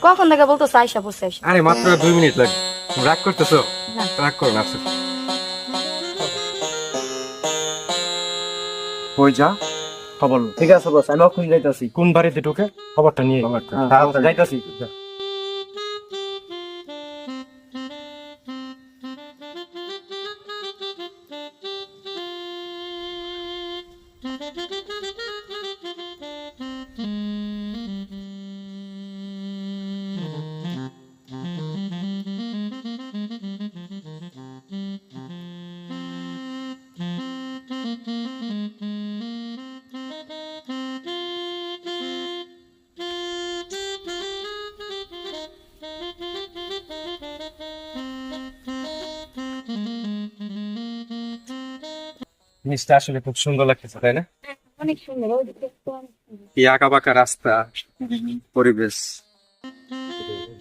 কখন থেকে বলতো আইসা বসে আইসা? আরে মাত্র 2 মিনিট লাগে। তুমি রাগ করতেছো? না। রাগ করো না। কই যা খবর লো। ঠিক আছে বস, আমি অক্ষণ যাইতাছি। কোন বাড়িতে ঢুকে খবরটা নিয়ে তাড়াতাড়ি যাইতাছি। জিনিসটা আসলে খুব সুন্দর লাগতেছে, তাই না? অনেক সুন্দর, ওই দিকে একটু অনেক সুন্দর। কি আঁকা বাঁকা রাস্তা, পরিবেশ।